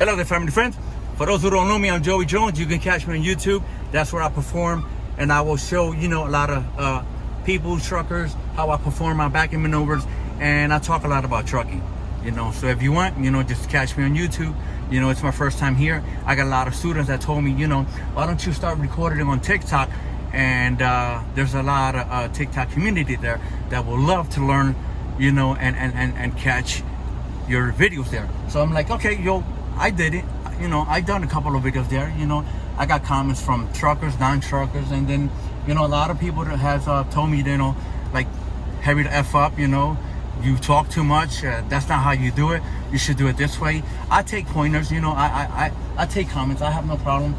Hello there, family and friends. For those who don't know me, I'm JoeyDrones. You can catch me on YouTube. That's where I perform, and I will show, a lot of people, truckers, how I perform my backing maneuvers, and I talk a lot about trucking. So if you want, just catch me on YouTube. It's my first time here. I got a lot of students that told me, why don't you start recording on TikTok? And there's a lot of TikTok community there that will love to learn, and catch your videos there. So I'm like, okay, I did it. I done a couple of videos there. I got comments from truckers, non-truckers, and then, a lot of people that has told me, like, heavy to F up, you talk too much. That's not how you do it. You should do it this way. I take pointers, I take comments. I have no problem,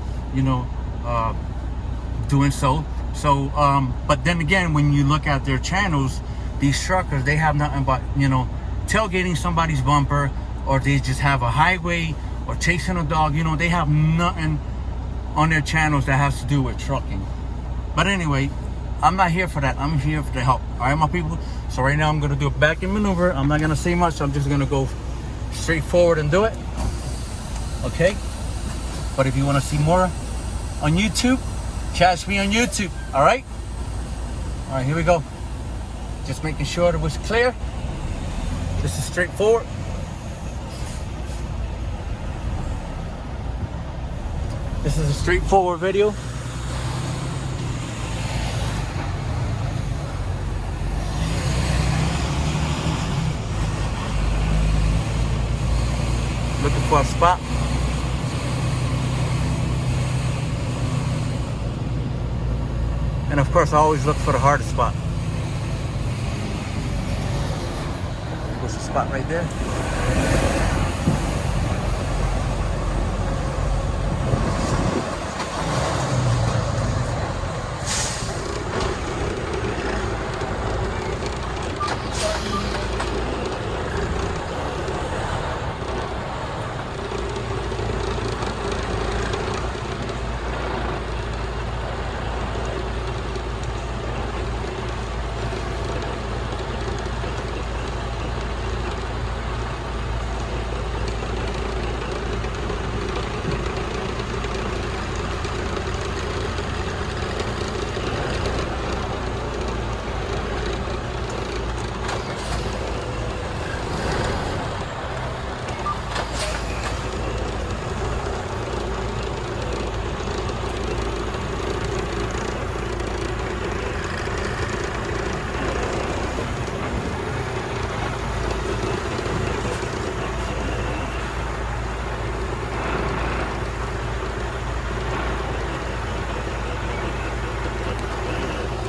doing so. So, but then again, when you look at their channels, these truckers, they have nothing but, tailgating somebody's bumper, or they just have a highway, or chasing a dog. They have nothing on their channels that has to do with trucking. But anyway, I'm not here for that. I'm here for the help. All right, my people. So right now I'm gonna do a backing maneuver. I'm not gonna say much. I'm just gonna go straight forward and do it. Okay. But if you want to see more on YouTube, catch me on YouTube. All right. All right. Here we go. Just making sure it was clear. This is straightforward. This is a straightforward video. Looking for a spot. And of course, I always look for the hardest spot. There's a spot right there.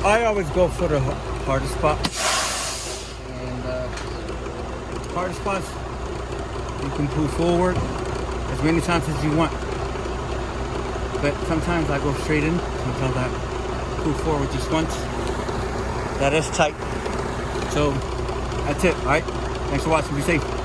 I always go for the hardest spot, and hardest spots you can pull forward as many times as you want, but sometimes I go straight in, sometimes I pull forward just once. That is tight. So that's it. All right, thanks for watching. Be safe.